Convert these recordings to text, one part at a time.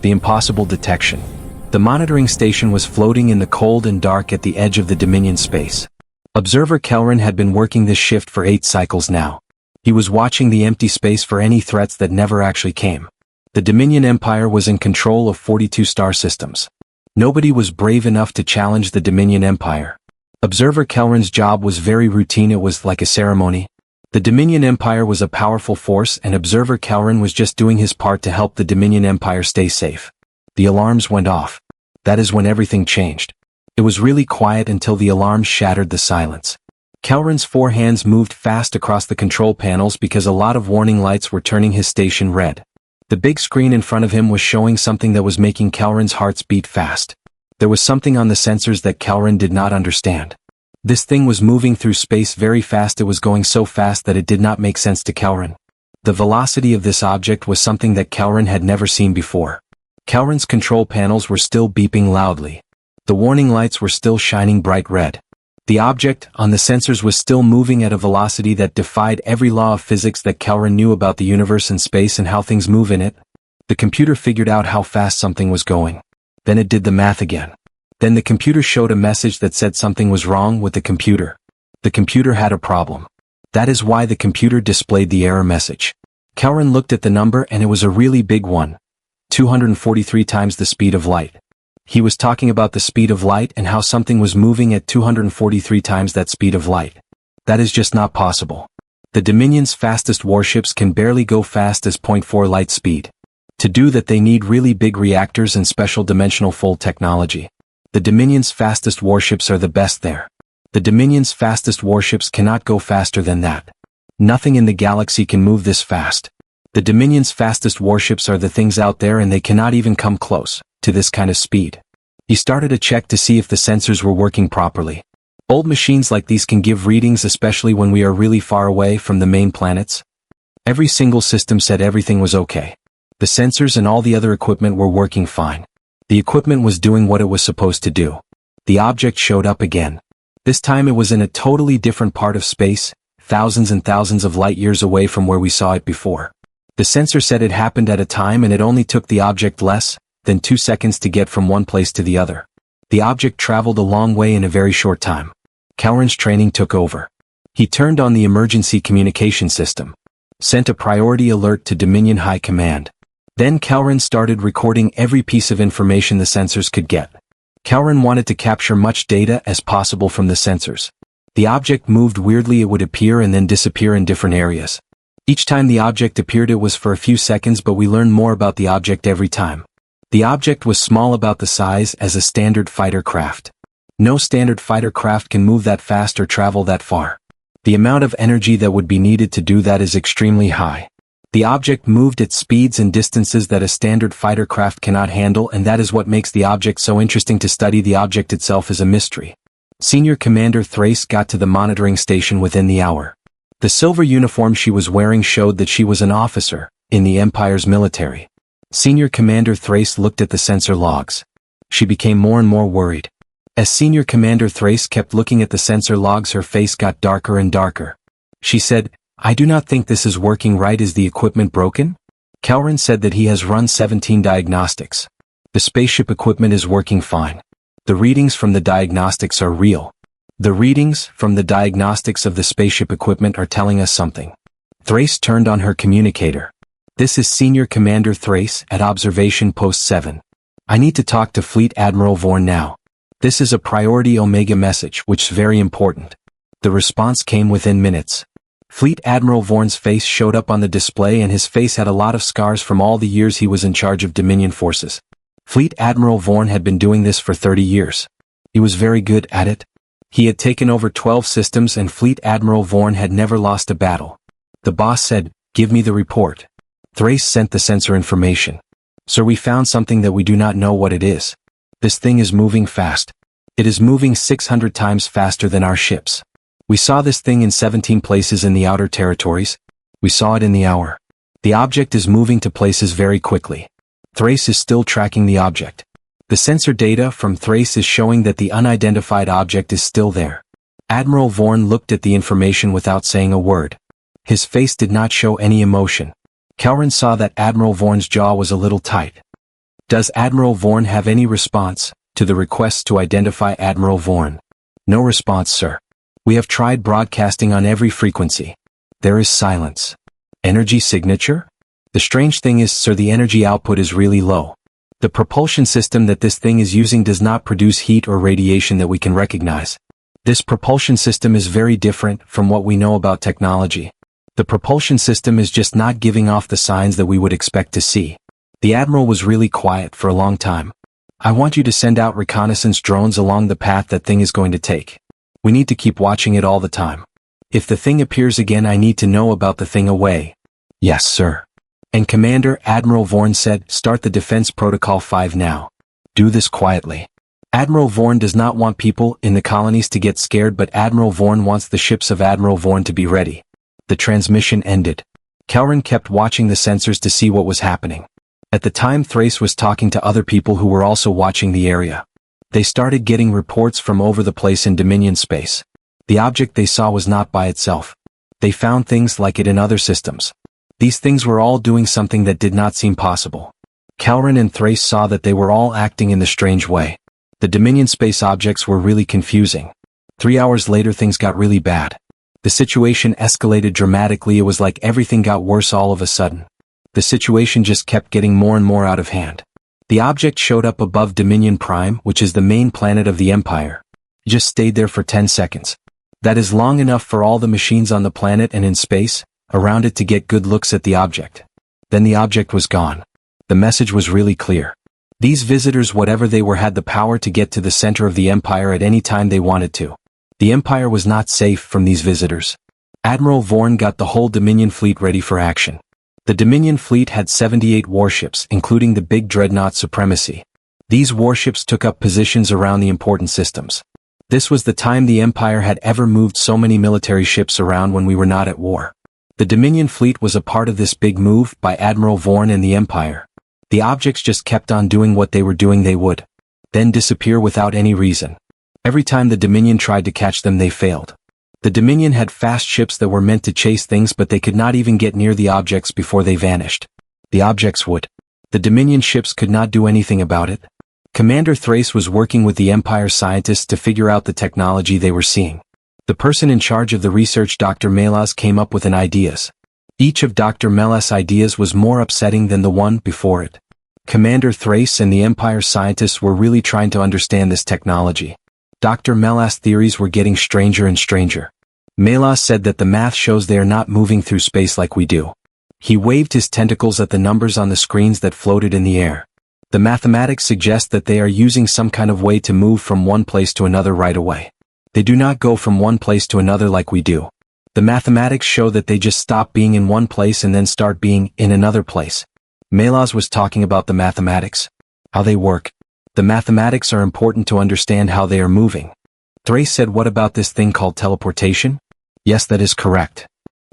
the impossible detection. The monitoring station was floating in the cold and dark at the edge of the Dominion space. Observer Kelrin had been working this shift for 8 cycles now. He was watching the empty space for any threats that never actually came. The Dominion Empire was in control of 42 star systems. Nobody was brave enough to challenge the Dominion Empire. Observer Kelrin's job was very routine. It was like a ceremony. The Dominion Empire was a powerful force, and Observer Kelrin was just doing his part to help the Dominion Empire stay safe. The alarms went off. That is when everything changed. It was really quiet until the alarms shattered the silence. Kelrin's 4 hands moved fast across the control panels because a lot of warning lights were turning his station red. The big screen in front of him was showing something that was making Kelrin's hearts beat fast. There was something on the sensors that Kelrin did not understand. This thing was moving through space very fast. It was going so fast that it did not make sense to Kelrin. The velocity of this object was something that Kelrin had never seen before. Kelrin's control panels were still beeping loudly. The warning lights were still shining bright red. The object on the sensors was still moving at a velocity that defied every law of physics that Kelrin knew about the universe and space and how things move in it. The computer figured out how fast something was going. Then it did the math again. Then the computer showed a message that said something was wrong with the computer. The computer had a problem. That is why the computer displayed the error message. Kelrin looked at the number, and it was a really big one. 243 times the speed of light. He was talking about the speed of light and how something was moving at 243 times that speed of light. That is just not possible. The Dominion's fastest warships can barely go fast as 0.4 light speed. To do that they need really big reactors and special dimensional fold technology. The Dominion's fastest warships are the best there. The Dominion's fastest warships cannot go faster than that. Nothing in the galaxy can move this fast. The Dominion's fastest warships are the things out there, and they cannot even come close to this kind of speed. He started a check to see if the sensors were working properly. Old machines like these can give readings, especially when we are really far away from the main planets. Every single system said everything was okay. The sensors and all the other equipment were working fine. The equipment was doing what it was supposed to do. The object showed up again. This time it was in a totally different part of space, thousands and thousands of light years away from where we saw it before. The sensor said it happened at a time, and it only took the object less than 2 seconds to get from one place to the other. The object traveled a long way in a very short time. Kelrin's training took over. He turned on the emergency communication system. Sent a priority alert to Dominion High Command. Then Kelrin started recording every piece of information the sensors could get. Kelrin wanted to capture much data as possible from the sensors. The object moved weirdly. It would appear and then disappear in different areas. Each time the object appeared, it was for a few seconds, but we learned more about the object every time. The object was small, about the size as a standard fighter craft. No standard fighter craft can move that fast or travel that far. The amount of energy that would be needed to do that is extremely high. The object moved at speeds and distances that a standard fighter craft cannot handle, and that is what makes the object so interesting to study. The object itself is a mystery. Senior Commander Thrace got to the monitoring station within the hour. The silver uniform she was wearing showed that she was an officer in the Empire's military. Senior Commander Thrace looked at the sensor logs. She became more and more worried. As Senior Commander Thrace kept looking at the sensor logs, her face got darker and darker. She said, "I do not think this is working right. Is the equipment broken?" Kelrin said that he has run 17 diagnostics. The spaceship equipment is working fine. The readings from the diagnostics are real. The readings from the diagnostics of the spaceship equipment are telling us something. Thrace turned on her communicator. "This is Senior Commander Thrace at Observation Post 7. I need to talk to Fleet Admiral Vorn now. This is a priority Omega message, which is very important." The response came within minutes. Fleet Admiral Vorn's face showed up on the display, and his face had a lot of scars from all the years he was in charge of Dominion forces. Fleet Admiral Vorn had been doing this for 30 years. He was very good at it. He had taken over 12 systems, and Fleet Admiral Vorn had never lost a battle. The boss said, "Give me the report." Thrace sent the sensor information. "Sir, we found something that we do not know what it is. This thing is moving fast. It is moving 600 times faster than our ships. We saw this thing in 17 places in the outer territories. We saw it in the hour. The object is moving to places very quickly. Thrace is still tracking the object. The sensor data from Thrace is showing that the unidentified object is still there." Admiral Vorn looked at the information without saying a word. His face did not show any emotion. Kelrin saw that Admiral Vorn's jaw was a little tight. Does Admiral Vorn have any response to the request to identify Admiral Vorn? No response, sir. We have tried broadcasting on every frequency. There is silence. Energy signature? The strange thing is, sir, the energy output is really low. The propulsion system that this thing is using does not produce heat or radiation that we can recognize. This propulsion system is very different from what we know about technology. The propulsion system is just not giving off the signs that we would expect to see. The Admiral was really quiet for a long time. I want you to send out reconnaissance drones along the path that thing is going to take. We need to keep watching it all the time. If the thing appears again, I need to know about the thing away. Yes, sir. And Commander, Admiral Vorn said, start the Defense Protocol 5 now. Do this quietly. Admiral Vorn does not want people in the colonies to get scared, but Admiral Vorn wants the ships of Admiral Vorn to be ready. The transmission ended. Kelrin kept watching the sensors to see what was happening. At the time, Thrace was talking to other people who were also watching the area. They started getting reports from over the place in Dominion space. The object they saw was not by itself. They found things like it in other systems. These things were all doing something that did not seem possible. Kelrin and Thrace saw that they were all acting in the strange way. The Dominion space objects were really confusing. 3 hours later, things got really bad. The situation escalated dramatically. It was like everything got worse all of a sudden. The situation just kept getting more and more out of hand. The object showed up above Dominion Prime, which is the main planet of the Empire. It just stayed there for 10 seconds. That is long enough for all the machines on the planet and in space around it to get good looks at the object. Then the object was gone. The message was really clear. These visitors, whatever they were, had the power to get to the center of the Empire at any time they wanted to. The Empire was not safe from these visitors. Admiral Vorn got the whole Dominion fleet ready for action. The Dominion fleet had 78 warships, including the big dreadnought Supremacy. These warships took up positions around the important systems. This was the time the Empire had ever moved so many military ships around when we were not at war. The Dominion fleet was a part of this big move by Admiral Vorn and the Empire. The objects just kept on doing what they were doing. They would then disappear without any reason. Every time the Dominion tried to catch them, they failed. The Dominion had fast ships that were meant to chase things, but they could not even get near the objects before they vanished. The objects would. The Dominion ships could not do anything about it. Commander Thrace was working with the Empire scientists to figure out the technology they were seeing. The person in charge of the research, Dr. Melas, came up with an ideas. Each of Dr. Melas' ideas was more upsetting than the one before it. Commander Thrace and the Empire scientists were really trying to understand this technology. Dr. Melas' theories were getting stranger and stranger. Melas said that the math shows they are not moving through space like we do. He waved his tentacles at the numbers on the screens that floated in the air. The mathematics suggest that they are using some kind of way to move from one place to another right away. They do not go from one place to another like we do. The mathematics show that they just stop being in one place and then start being in another place. Melas was talking about the mathematics, how they work. The mathematics are important to understand how they are moving. Thrace said, what about this thing called teleportation? Yes, that is correct.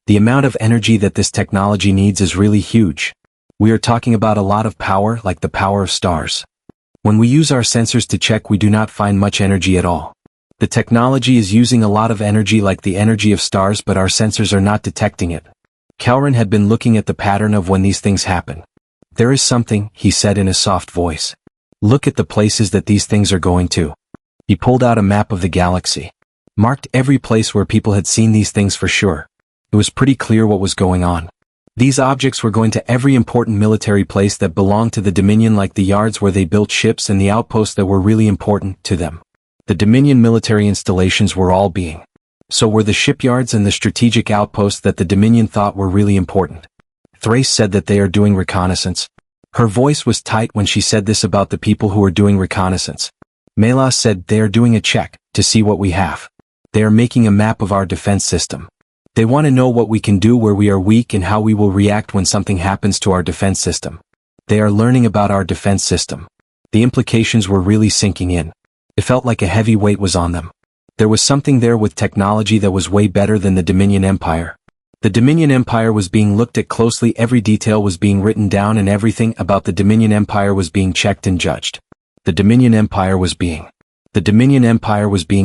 The amount of energy that this technology needs is really huge. We are talking about a lot of power, like the power of stars. When we use our sensors to check, we do not find much energy at all. The technology is using a lot of energy, like the energy of stars, but our sensors are not detecting it. Kelrin had been looking at the pattern of when these things happen. There is something, he said in a soft voice. Look at the places that these things are going to. He pulled out a map of the galaxy. Marked every place where people had seen these things for sure. It was pretty clear what was going on. These objects were going to every important military place that belonged to the Dominion, like the yards where they built ships and the outposts that were really important to them. The Dominion military installations were all being. So were the shipyards and the strategic outposts that the Dominion thought were really important. Thrace said that they are doing reconnaissance. Her voice was tight when she said this about the people who are doing reconnaissance. Melas said they are doing a check to see what we have. They are making a map of our defense system. They want to know what we can do, where we are weak, and how we will react when something happens to our defense system. They are learning about our defense system. The implications were really sinking in. It felt like a heavy weight was on them. There was something there with technology that was way better than the Dominion Empire. The Dominion Empire was being looked at closely, every detail was being written down, and everything about the Dominion Empire was being checked and judged. The Dominion Empire was being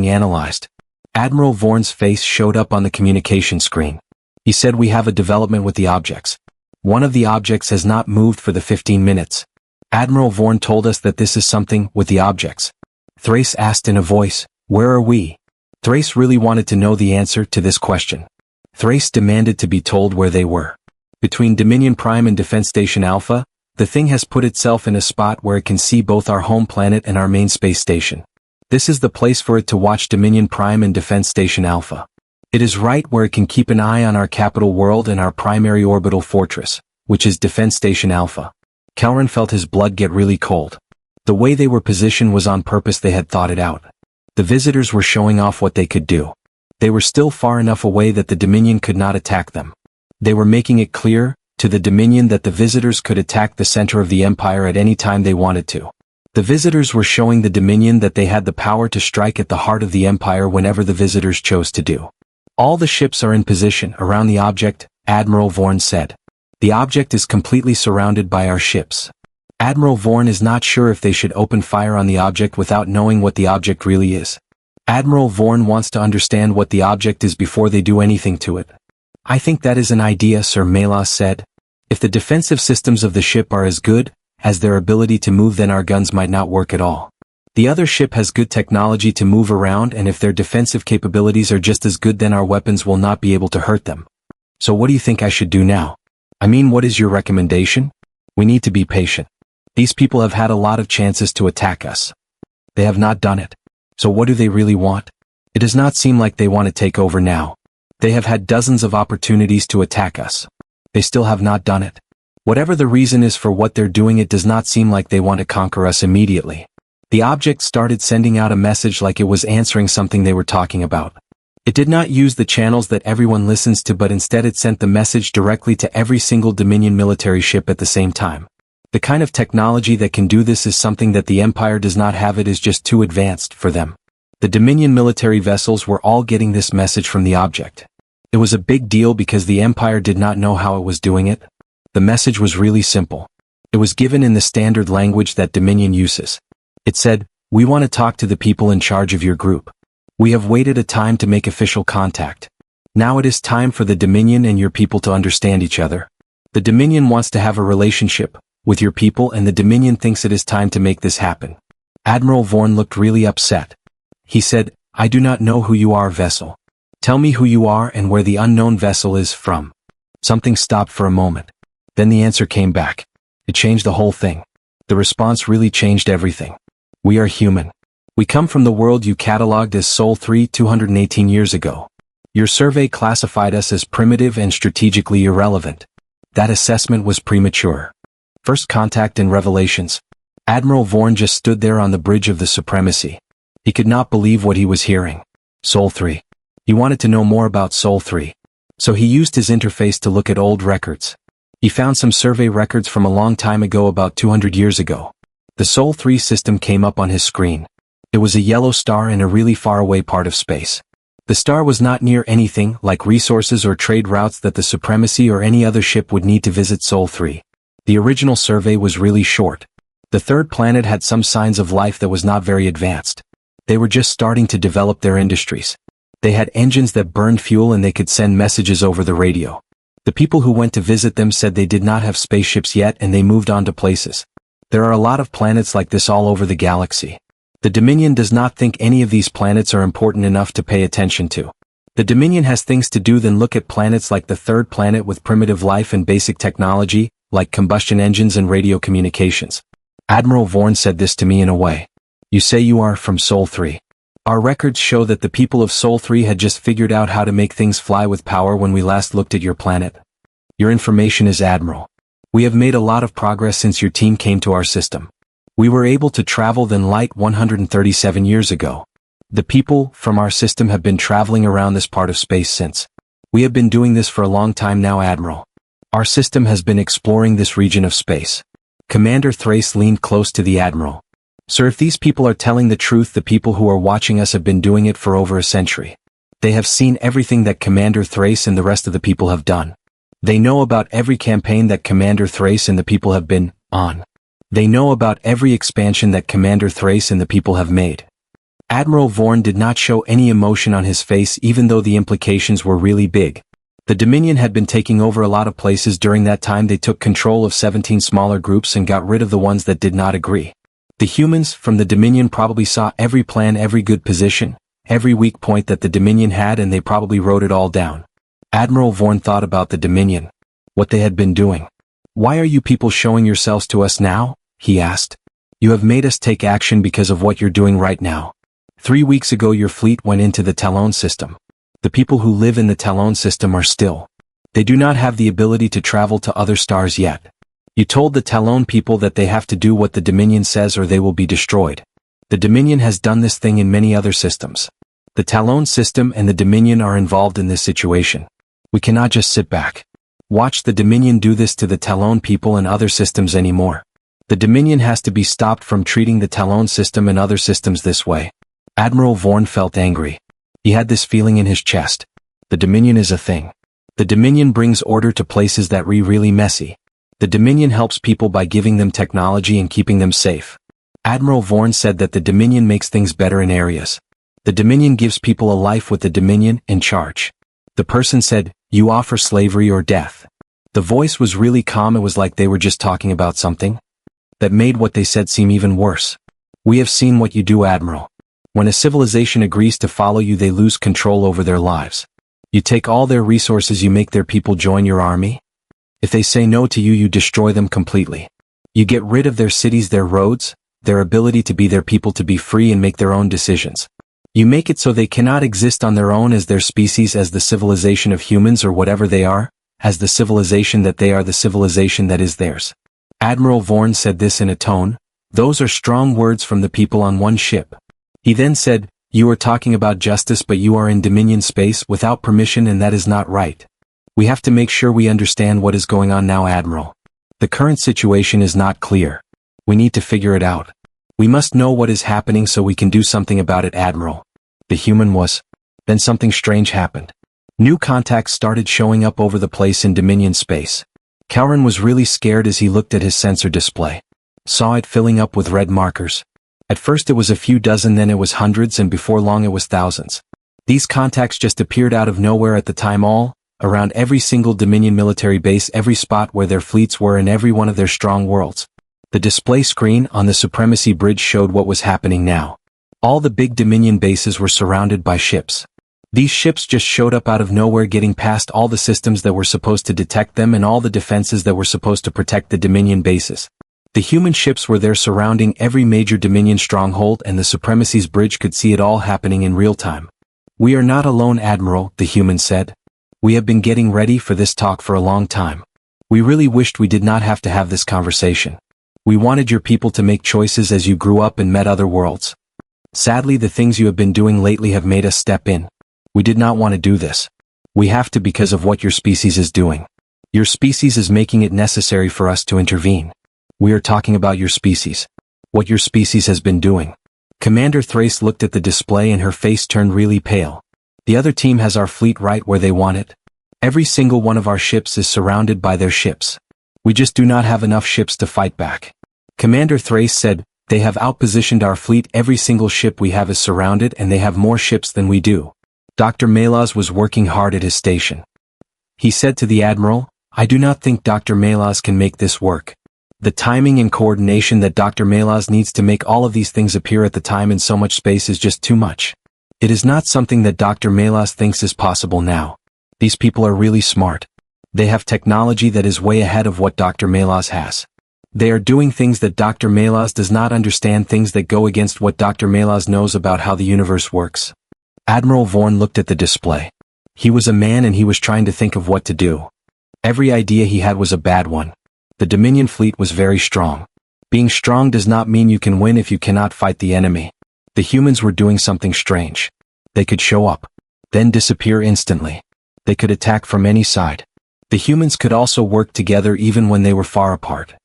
analyzed. Admiral Vorn's face showed up on the communication screen. He said, we have a development with the objects. One of the objects has not moved for the 15 minutes. Admiral Vorn told us that this is something with the objects. Thrace asked in a voice, "Where are we?" Thrace really wanted to know the answer to this question. Thrace demanded to be told where they were. Between Dominion Prime and Defense Station Alpha, the thing has put itself in a spot where it can see both our home planet and our main space station. This is the place for it to watch Dominion Prime and Defense Station Alpha. It is right where it can keep an eye on our capital world and our primary orbital fortress, which is Defense Station Alpha. Kelrin felt his blood get really cold. The way they were positioned was on purpose. They had thought it out. The visitors were showing off what they could do. They were still far enough away that the Dominion could not attack them. They were making it clear to the Dominion that the visitors could attack the center of the Empire at any time they wanted to. The visitors were showing the Dominion that they had the power to strike at the heart of the Empire whenever the visitors chose to do. All the ships are in position around the object, Admiral Vorn said. The object is completely surrounded by our ships. Admiral Vorn is not sure if they should open fire on the object without knowing what the object really is. Admiral Vorn wants to understand what the object is before they do anything to it. "I think that is an idea," Sir Melas said. "If the defensive systems of the ship are as good as their ability to move, then our guns might not work at all. The other ship has good technology to move around, and if their defensive capabilities are just as good, then our weapons will not be able to hurt them. So what do you think I should do now? I mean, what is your recommendation? We need to be patient. These people have had a lot of chances to attack us. They have not done it. So what do they really want? It does not seem like they want to take over now. They have had dozens of opportunities to attack us. They still have not done it. Whatever the reason is for what they're doing, it does not seem like they want to conquer us immediately." The object started sending out a message like it was answering something they were talking about. It did not use the channels that everyone listens to, but instead it sent the message directly to every single Dominion military ship at the same time. The kind of technology that can do this is something that the Empire does not have. It is just too advanced for them. The Dominion military vessels were all getting this message from the object. It was a big deal because the Empire did not know how it was doing it. The message was really simple. It was given in the standard language that Dominion uses. It said, "We want to talk to the people in charge of your group. We have waited a time to make official contact. Now it is time for the Dominion and your people to understand each other. The Dominion wants to have a relationship with your people, and the Dominion thinks it is time to make this happen." Admiral Vorn looked really upset. He said, "I do not know who you are, vessel. Tell me who you are and where the unknown vessel is from." Something stopped for a moment. Then the answer came back. It changed the whole thing. The response really changed everything. "We are human. We come from the world you catalogued as Sol 3 218 years ago. Your survey classified us as primitive and strategically irrelevant. That assessment was premature." First contact in Revelations. Admiral Vorn just stood there on the bridge of the Supremacy. He could not believe what he was hearing. Sol 3. He wanted to know more about Sol 3. So he used his interface to look at old records. He found some survey records from a long time ago, about 200 years ago. The Sol 3 system came up on his screen. It was a yellow star in a really far away part of space. The star was not near anything like resources or trade routes that the Supremacy or any other ship would need to visit Sol 3. The original survey was really short. The third planet had some signs of life that was not very advanced. They were just starting to develop their industries. They had engines that burned fuel and they could send messages over the radio. The people who went to visit them said they did not have spaceships yet, and they moved on to places. There are a lot of planets like this all over the galaxy. The Dominion does not think any of these planets are important enough to pay attention to. The Dominion has things to do than look at planets like the third planet with primitive life and basic technology, like combustion engines and radio communications. Admiral Vorn said this to me in a way. "You say you are from Sol 3. Our records show that the people of Sol 3 had just figured out how to make things fly with power when we last looked at your planet. Your information is Admiral. We have made a lot of progress since your team came to our system. We were able to travel than light 137 years ago. The people from our system have been traveling around this part of space since. We have been doing this for a long time now, Admiral. Our system has been exploring this region of space." Commander Thrace leaned close to the Admiral. "Sir, if these people are telling the truth, the people who are watching us have been doing it for over a century. They have seen everything that Commander Thrace and the rest of the people have done. They know about every campaign that Commander Thrace and the people have been on. They know about every expansion that Commander Thrace and the people have made." Admiral Vorn did not show any emotion on his face, even though the implications were really big. The Dominion had been taking over a lot of places during that time. They took control of 17 smaller groups and got rid of the ones that did not agree. The humans from the Dominion probably saw every plan, every good position, every weak point that the Dominion had, and they probably wrote it all down. Admiral Vorn thought about the Dominion, what they had been doing. "Why are you people showing yourselves to us now?" he asked. "You have made us take action because of what you're doing right now. 3 weeks ago your fleet went into the Talon system. The people who live in the Talon system are still. They do not have the ability to travel to other stars yet. You told the Talon people that they have to do what the Dominion says or they will be destroyed. The Dominion has done this thing in many other systems. The Talon system and the Dominion are involved in this situation. We cannot just sit back. Watch the Dominion do this to the Talon people and other systems anymore. The Dominion has to be stopped from treating the Talon system and other systems this way." Admiral Vorn felt angry. He had this feeling in his chest. The Dominion is a thing. The Dominion brings order to places that are really messy. The Dominion helps people by giving them technology and keeping them safe. Admiral Vorn said that the Dominion makes things better in areas. The Dominion gives people a life with the Dominion in charge. The person said, "You offer slavery or death." The voice was really calm. It was like they were just talking about something that made what they said seem even worse. "We have seen what you do, Admiral. When a civilization agrees to follow you, they lose control over their lives. You take all their resources, you make their people join your army. If they say no to you, you destroy them completely. You get rid of their cities, their roads, their ability to be their people, to be free and make their own decisions. You make it so they cannot exist on their own as their species, as the civilization of humans or whatever they are, as the civilization that they are, the civilization that is theirs." Admiral Vorn said this in a tone. Those are strong words from the people on one ship. He then said, "You are talking about justice, but you are in Dominion space without permission, and that is not right. We have to make sure we understand what is going on now, Admiral. The current situation is not clear. We need to figure it out. We must know what is happening so we can do something about it, Admiral." The human was. Then something strange happened. New contacts started showing up over the place in Dominion space. Kelrin was really scared as he looked at his sensor display. Saw it filling up with red markers. At first it was a few dozen, then it was hundreds, and before long it was thousands. These contacts just appeared out of nowhere at the time, all around every single Dominion military base, every spot where their fleets were, in every one of their strong worlds. The display screen on the Supremacy Bridge showed what was happening now. All the big Dominion bases were surrounded by ships. These ships just showed up out of nowhere, getting past all the systems that were supposed to detect them and all the defenses that were supposed to protect the Dominion bases. The human ships were there surrounding every major Dominion stronghold, and the Supremacy's Bridge could see it all happening in real time. "We are not alone, Admiral," the human said. "We have been getting ready for this talk for a long time. We really wished we did not have to have this conversation. We wanted your people to make choices as you grew up and met other worlds. Sadly, the things you have been doing lately have made us step in. We did not want to do this. We have to because of what your species is doing. Your species is making it necessary for us to intervene. We are talking about your species. What your species has been doing." Commander Thrace looked at the display and her face turned really pale. "The other team has our fleet right where they want it. Every single one of our ships is surrounded by their ships. We just do not have enough ships to fight back." Commander Thrace said, "They have outpositioned our fleet. Every single ship we have is surrounded, and they have more ships than we do." Dr. Malaz was working hard at his station. He said to the Admiral, "I do not think Dr. Malaz can make this work. The timing and coordination that Dr. Malaz needs to make all of these things appear at the time in so much space is just too much. It is not something that Dr. Malaz thinks is possible now. These people are really smart. They have technology that is way ahead of what Dr. Malaz has. They are doing things that Dr. Malaz does not understand, things that go against what Dr. Malaz knows about how the universe works." Admiral Vorn looked at the display. He was a man and he was trying to think of what to do. Every idea he had was a bad one. The Dominion fleet was very strong. Being strong does not mean you can win if you cannot fight the enemy. The humans were doing something strange. They could show up, then disappear instantly. They could attack from any side. The humans could also work together even when they were far apart.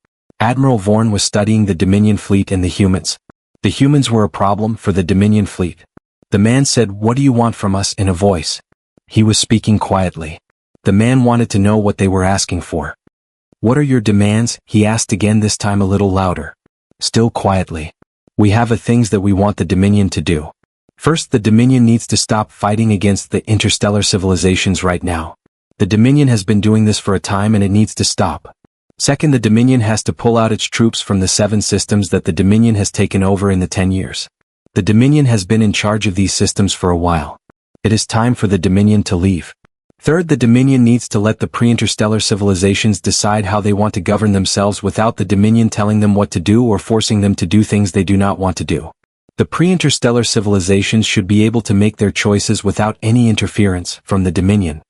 Admiral Vorn was studying the Dominion fleet and the humans. The humans were a problem for the Dominion fleet. The man said, "What do you want from us?" in a voice. He was speaking quietly. The man wanted to know what they were asking for. "What are your demands?" he asked again, this time a little louder. Still quietly. "We have things that we want the Dominion to do. First, the Dominion needs to stop fighting against the interstellar civilizations right now. The Dominion has been doing this for a time and it needs to stop. Second, the Dominion has to pull out its troops from the 7 systems that the Dominion has taken over in the 10 years. The Dominion has been in charge of these systems for a while. It is time for the Dominion to leave. Third, the Dominion needs to let the pre-interstellar civilizations decide how they want to govern themselves without the Dominion telling them what to do or forcing them to do things they do not want to do. The pre-interstellar civilizations should be able to make their choices without any interference from the Dominion.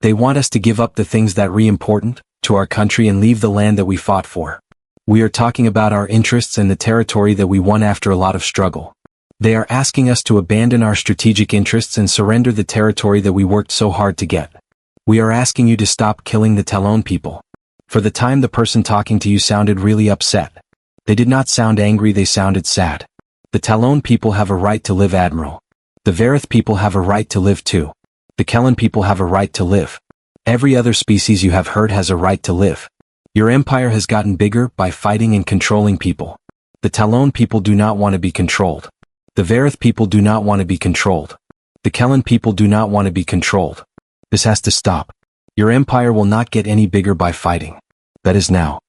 They want us to give up the things that are important to our country and leave the land that we fought for. We are talking about our interests and the territory that we won after a lot of struggle. They are asking us to abandon our strategic interests and surrender the territory that we worked so hard to get. We are asking you to stop killing the Talon people. For the time the person talking to you sounded really upset. They did not sound angry, they sounded sad. The Talon people have a right to live, Admiral. The Varith people have a right to live too. The Kellan people have a right to live. Every other species you have heard has a right to live. Your empire has gotten bigger by fighting and controlling people. The Talon people do not want to be controlled. The Varith people do not want to be controlled. The Kellan people do not want to be controlled. This has to stop. Your empire will not get any bigger by fighting. That is now.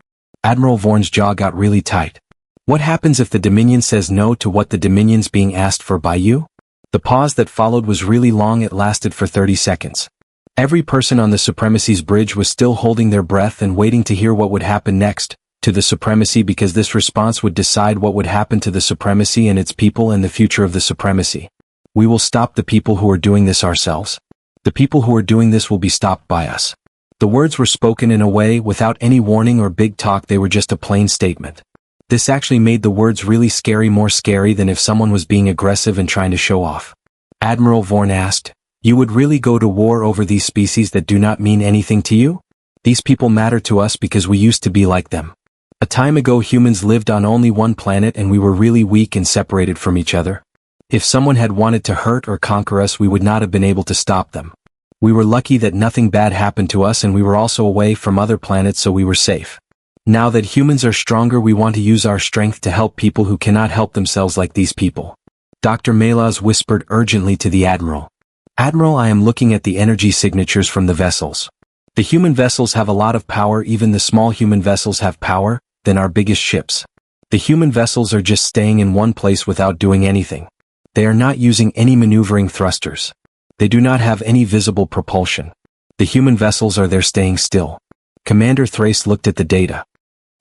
Admiral Vorn's jaw got really tight. What happens if the Dominion says no to what the Dominion's being asked for by you? The pause that followed was really long, it lasted for 30 seconds. Every person on the Supremacy's bridge was still holding their breath and waiting to hear what would happen next to the Supremacy, because this response would decide what would happen to the Supremacy and its people and the future of the Supremacy. We will stop the people who are doing this ourselves. The people who are doing this will be stopped by us. The words were spoken in a way without any warning or big talk, they were just a plain statement. This actually made the words really scary, more scary than if someone was being aggressive and trying to show off. Admiral Vorn asked, "You would really go to war over these species that do not mean anything to you? These people matter to us because we used to be like them. A time ago humans lived on only one planet and we were really weak and separated from each other. If someone had wanted to hurt or conquer us, we would not have been able to stop them. We were lucky that nothing bad happened to us and we were also away from other planets, so we were safe. Now that humans are stronger, we want to use our strength to help people who cannot help themselves like these people." Dr. Malaz whispered urgently to the Admiral. "Admiral, I am looking at the energy signatures from the vessels. The human vessels have a lot of power, even the small human vessels have power than our biggest ships. The human vessels are just staying in one place without doing anything. They are not using any maneuvering thrusters. They do not have any visible propulsion. The human vessels are there staying still." Commander Thrace looked at the data.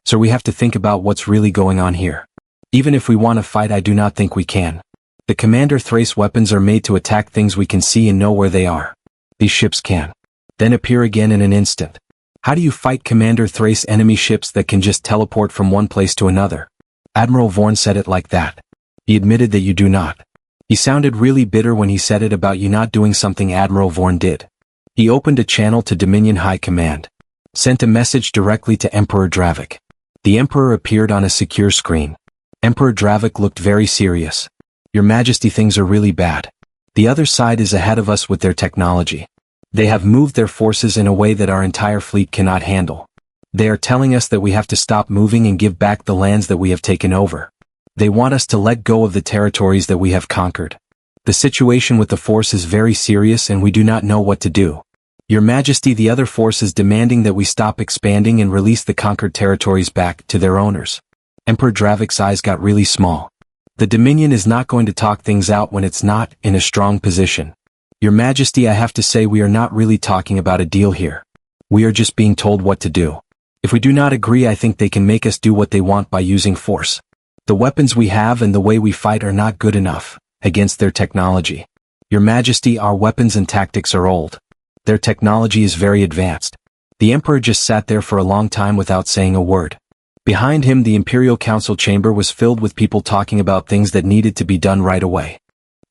"So we have to think about what's really going on here. Even if we want to fight, I do not think we can. The Commander Thrace weapons are made to attack things we can see and know where they are. These ships can then appear again in an instant. How do you fight Commander Thrace enemy ships that can just teleport from one place to another?" Admiral Vorn said it like that. He admitted that you do not. He sounded really bitter when he said it about you not doing something Admiral Vorn did. He opened a channel to Dominion High Command. Sent a message directly to Emperor Dravik. The Emperor appeared on a secure screen. Emperor Dravik looked very serious. "Your Majesty, things are really bad. The other side is ahead of us with their technology. They have moved their forces in a way that our entire fleet cannot handle. They are telling us that we have to stop moving and give back the lands that we have taken over. They want us to let go of the territories that we have conquered. The situation with the force is very serious and we do not know what to do. Your Majesty, the other force is demanding that we stop expanding and release the conquered territories back to their owners." Emperor Dravik's eyes got really small. The Dominion is not going to talk things out when it's not in a strong position. Your Majesty, I have to say we are not really talking about a deal here. We are just being told what to do. If we do not agree, I think they can make us do what they want by using force. The weapons we have and the way we fight are not good enough against their technology. Your Majesty, our weapons and tactics are old. Their technology is very advanced." The Emperor just sat there for a long time without saying a word. Behind him, the Imperial Council chamber was filled with people talking about things that needed to be done right away.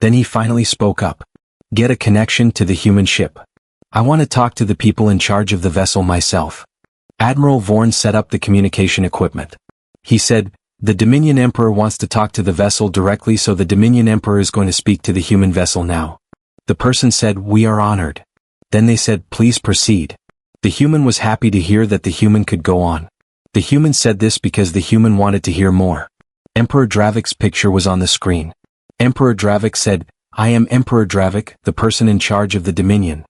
Then he finally spoke up. "Get a connection to the human ship. I want to talk to the people in charge of the vessel myself." Admiral Vorn set up the communication equipment. He said, "The Dominion Emperor wants to talk to the vessel directly, so the Dominion Emperor is going to speak to the human vessel now." The person said, "We are honored." Then they said, "Please proceed." The human was happy to hear that the human could go on. The human said this because the human wanted to hear more. Emperor Dravik's picture was on the screen. Emperor Dravik said, "I am Emperor Dravik, the person in charge of the Dominion.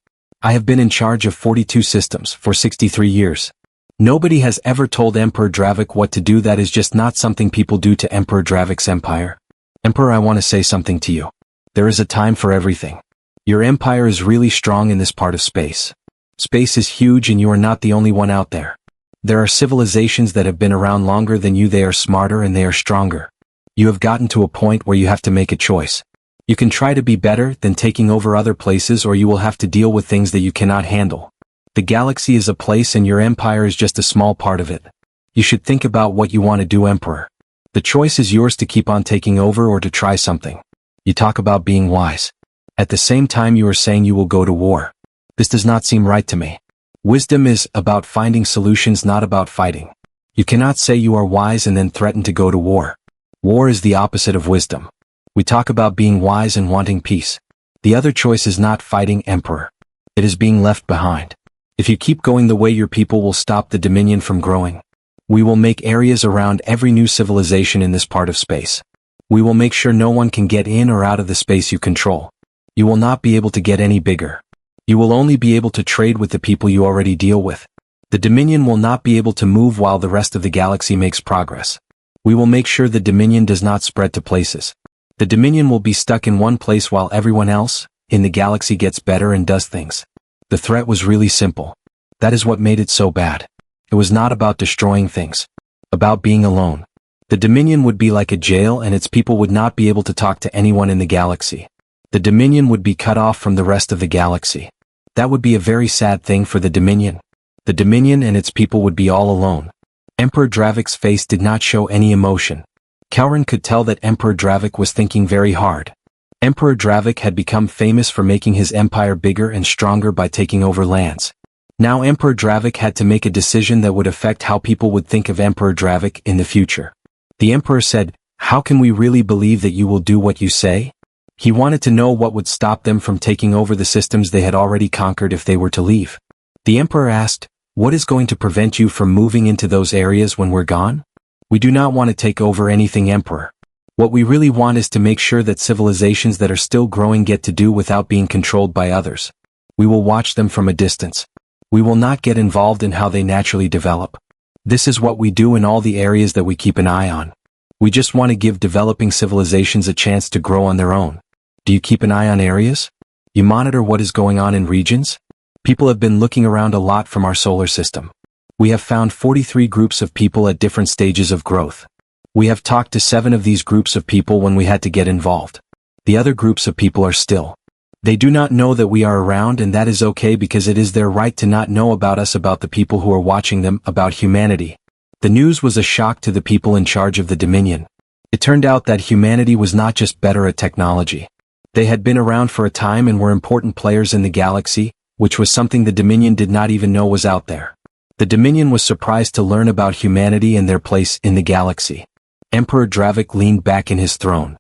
I have been in charge of 42 systems for 63 years. Nobody has ever told Emperor Dravik what to do. That is just not something people do to Emperor Dravik's empire. Emperor, I want to say something to you. There is a time for everything. Your empire is really strong in this part of space. Space is huge and you are not the only one out there. There are civilizations that have been around longer than you. They are smarter and they are stronger. You have gotten to a point where you have to make a choice. You can try to be better than taking over other places, or you will have to deal with things that you cannot handle. The galaxy is a place and your empire is just a small part of it. You should think about what you want to do, Emperor. The choice is yours to keep on taking over or to try something. You talk about being wise. At the same time you are saying you will go to war. This does not seem right to me. Wisdom is about finding solutions, not about fighting. You cannot say you are wise and then threaten to go to war. War is the opposite of wisdom. We talk about being wise and wanting peace. The other choice is not fighting, Emperor. It is being left behind. If you keep going the way, your people will stop the Dominion from growing. We will make areas around every new civilization in this part of space. We will make sure no one can get in or out of the space you control. You will not be able to get any bigger. You will only be able to trade with the people you already deal with. The Dominion will not be able to move while the rest of the galaxy makes progress. We will make sure the Dominion does not spread to places. The Dominion will be stuck in one place while everyone else in the galaxy gets better and does things. The threat was really simple. That is what made it so bad. It was not about destroying things. About being alone. The Dominion would be like a jail and its people would not be able to talk to anyone in the galaxy. The Dominion would be cut off from the rest of the galaxy. That would be a very sad thing for the Dominion. The Dominion and its people would be all alone. Emperor Dravik's face did not show any emotion. Kelrin could tell that Emperor Dravik was thinking very hard. Emperor Dravik had become famous for making his empire bigger and stronger by taking over lands. Now Emperor Dravik had to make a decision that would affect how people would think of Emperor Dravik in the future. The Emperor said, "How can we really believe that you will do what you say?" He wanted to know what would stop them from taking over the systems they had already conquered if they were to leave. The Emperor asked, "What is going to prevent you from moving into those areas when we're gone?" "We do not want to take over anything, Emperor. What we really want is to make sure that civilizations that are still growing get to do without being controlled by others. We will watch them from a distance. We will not get involved in how they naturally develop. This is what we do in all the areas that we keep an eye on. We just want to give developing civilizations a chance to grow on their own." Do you keep an eye on areas? You monitor what is going on in regions? People have been looking around a lot from our solar system. We have found 43 groups of people at different stages of growth. We have talked to 7 of these groups of people when we had to get involved. The other groups of people are still. They do not know that we are around, and that is okay because it is their right to not know about us, about the people who are watching them, about humanity. The news was a shock to the people in charge of the Dominion. It turned out that humanity was not just better at technology. They had been around for a time and were important players in the galaxy, which was something the Dominion did not even know was out there. The Dominion was surprised to learn about humanity and their place in the galaxy. Emperor Dravik leaned back in his throne.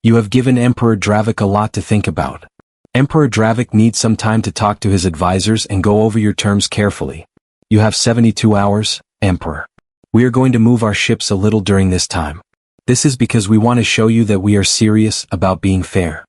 You have given Emperor Dravik a lot to think about. Emperor Dravik needs some time to talk to his advisors and go over your terms carefully. You have 72 hours, Emperor. We are going to move our ships a little during this time. This is because we want to show you that we are serious about being fair.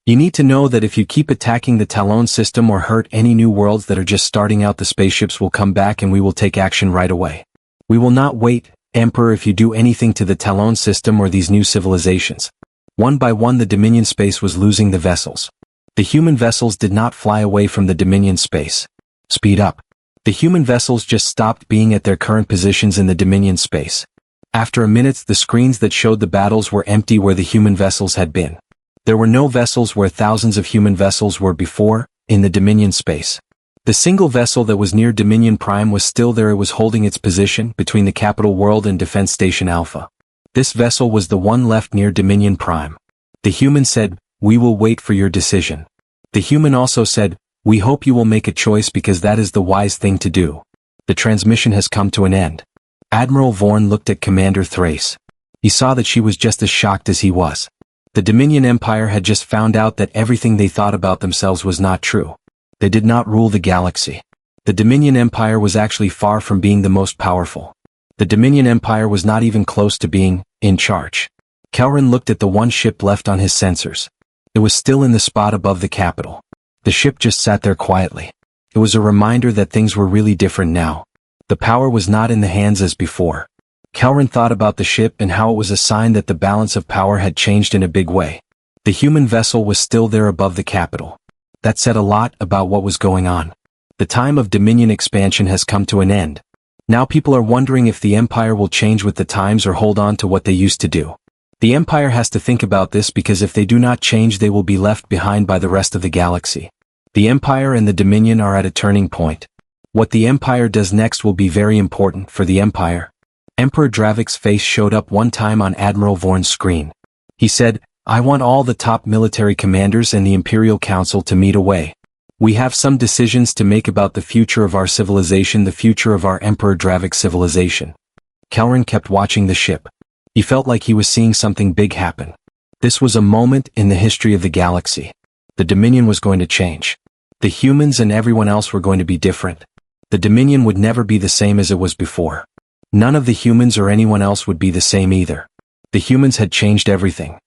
You need to know that if you keep attacking the Talon system or hurt any new worlds that are just starting out, the spaceships will come back and we will take action right away. We will not wait, Emperor, if you do anything to the Talon system or these new civilizations. One by one the Dominion space was losing the vessels. The human vessels did not fly away from the Dominion space. Speed up. The human vessels just stopped being at their current positions in the Dominion space. After a minute, the screens that showed the battles were empty where the human vessels had been. There were no vessels where thousands of human vessels were before, in the Dominion space. The single vessel that was near Dominion Prime was still there. It was holding its position between the capital world and Defense Station Alpha. This vessel was the one left near Dominion Prime. The human said, "We will wait for your decision." The human also said, "We hope you will make a choice because that is the wise thing to do." The transmission has come to an end. Admiral Vorn looked at Commander Thrace. He saw that she was just as shocked as he was. The Dominion Empire had just found out that everything they thought about themselves was not true. They did not rule the galaxy. The Dominion Empire was actually far from being the most powerful. The Dominion Empire was not even close to being in charge. Kelrin looked at the one ship left on his sensors. It was still in the spot above the capital. The ship just sat there quietly. It was a reminder that things were really different now. The power was not in the hands as before. Kelrin thought about the ship and how it was a sign that the balance of power had changed in a big way. The human vessel was still there above the capital. That said a lot about what was going on. The time of Dominion expansion has come to an end. Now people are wondering if the Empire will change with the times or hold on to what they used to do. The Empire has to think about this because if they do not change they will be left behind by the rest of the galaxy. The Empire and the Dominion are at a turning point. What the Empire does next will be very important for the Empire. Emperor Dravik's face showed up one time on Admiral Vorn's screen. He said, "I want all the top military commanders and the Imperial Council to meet away. We have some decisions to make about the future of our civilization, the future of our Emperor Dravik's civilization." Kelrin kept watching the ship. He felt like he was seeing something big happen. This was a moment in the history of the galaxy. The Dominion was going to change. The humans and everyone else were going to be different. The Dominion would never be the same as it was before. None of the humans or anyone else would be the same either. The humans had changed everything.